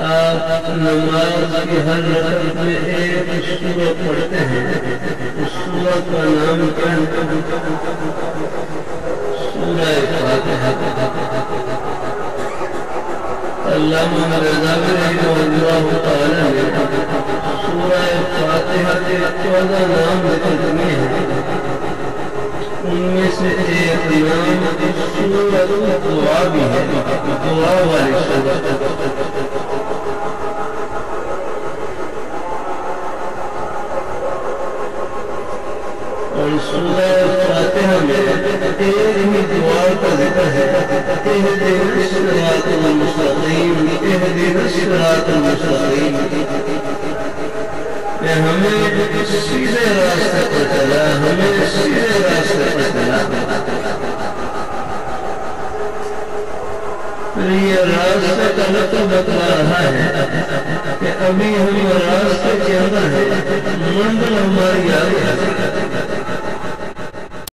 آپ نماز کی ہر رکعت میں ایک سورت پڑھتے ہیں، اس سورت کا نام کیا ہے؟ سورہ فاتحہ۔ علامہ رضوی رحمہ اللہ تعالی نے سورہ فاتحہ کے 14 نام ذکر کیے ہیں، ان میں سے ایک نام سورۃ الدعاء بھی ہے، دعا والی سورت۔ اور سورہ فاتحہ میں ایک ہی دعا کا ذکر ہے، اہدنا الصراط المستقیم، اہدنا الصراط المستقیم، کہ ہمیں سیدھے راستے پر چلا، ہمیں سیدھے راستے پر چلا۔ پھر یہ راستے کا مطلب بتلا رہا ہے کہ ابھی ہم راستے کے اندر ہیں، منزل ہماری آگے